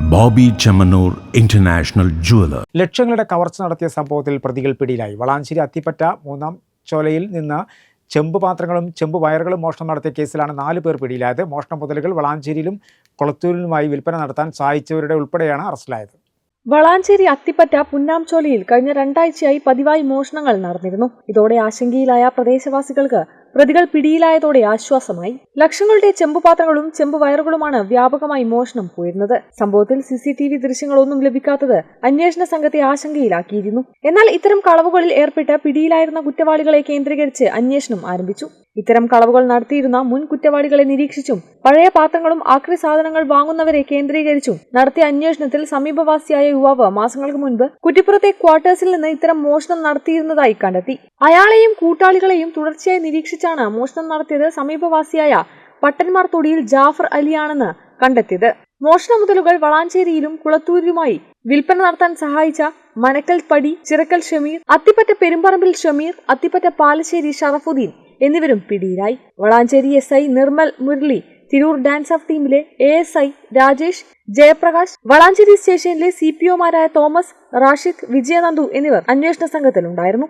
Bobby Chemmanur international jeweller. ലക്ഷങ്ങളുടെ കവർച്ച നടത്തിയ സംഭവത്തിൽ പ്രതികൾ പിടിയിലായി. വളാഞ്ചേരി അത്തിപ്പറ്റ മൂന്നാം ചോലയിൽ നിന്ന് ചെമ്പ് പാത്രങ്ങളും ചെമ്പ് വയറുകളും മോഷണം നടത്തിയ കേസിലാണ് 4 പേർ പിടിയിലായത്. മോഷണ മുതലുകൾ വളാഞ്ചേരിയിലും കൊളത്തൂരിലുമായി വിൽപ്പന നടത്താൻ സഹായിച്ചവരുടെ ഉൾപ്പെടെയാണ് അറസ്റ്റിലായത്. വളാഞ്ചേരി അത്തിപ്പറ്റ പുന്നാംചോലയിൽ കഴിഞ്ഞ 2 ആഴ്ചയായി പതിവായി മോഷണങ്ങൾ നടന്നിരുന്നു. ഇതോടെ ആശങ്കയിലായ പ്രദേശവാസികൾക്ക് പ്രതികൾ പിടിയിലായതോടെ ആശ്വാസമായി. ലക്ഷങ്ങളുടെ ചെമ്പുപാത്രങ്ങളും ചെമ്പ് വയറുകളുമാണ് വ്യാപകമായി മോഷണം പോയിരുന്നത്. സംഭവത്തിൽ CCTV ദൃശ്യങ്ങളൊന്നും ലഭിക്കാത്തത് അന്വേഷണ സംഘത്തെ ആശങ്കയിലാക്കിയിരുന്നു. എന്നാൽ ഇത്തരം കളവുകളിൽ ഏർപ്പെട്ട് പിടിയിലായിരുന്ന കുറ്റവാളികളെ കേന്ദ്രീകരിച്ച് അന്വേഷണം ആരംഭിച്ചു. ഇത്തരം കളവുകൾ നടത്തിയിരുന്ന മുൻ കുറ്റവാളികളെ നിരീക്ഷിച്ചും പഴയ പാത്രങ്ങളും ആക്രി സാധനങ്ങൾ വാങ്ങുന്നവരെ കേന്ദ്രീകരിച്ചും നടത്തിയ അന്വേഷണത്തിൽ സമീപവാസിയായ യുവാവ് മാസങ്ങൾക്ക് മുൻപ് കുറ്റിപ്പുറത്തെ ക്വാർട്ടേഴ്സിൽ നിന്ന് ഇത്തരം മോഷണം നടത്തിയിരുന്നതായി കണ്ടെത്തി. അയാളെയും കൂട്ടാളികളെയും തുടർച്ചയായി നിരീക്ഷിച്ചാണ് മോഷണം നടത്തിയത് സമീപവാസിയായ പട്ടന്മാർ തൊടിയിൽ ജാഫർ അലിയാണെന്ന് കണ്ടെത്തിയത്. മോഷണ മുതലുകൾ വളാഞ്ചേരിയിലും കുളത്തൂരിലുമായി വിൽപ്പന നടത്താൻ സഹായിച്ച മനക്കൽ പടി, ചിറക്കൽ ഷമീർ, അത്തിപ്പറ്റ പെരുമ്പറമ്പിൽ ഷമീർ, അത്തിപ്പറ്റ പാലശ്ശേരി ഷറഫുദ്ദീൻ എന്നിവരും പിടിയിലായി. Valanchery SI Nirmal Murali, Tirur dance of ടീമിലെ ASI രാജേഷ്, ജയപ്രകാശ്, വളാഞ്ചേരി സ്റ്റേഷനിലെ CPOമാരായ തോമസ്, റാഷിദ്, വിജയനന്ദു എന്നിവർ അന്വേഷണ സംഘത്തിലുണ്ടായിരുന്നു.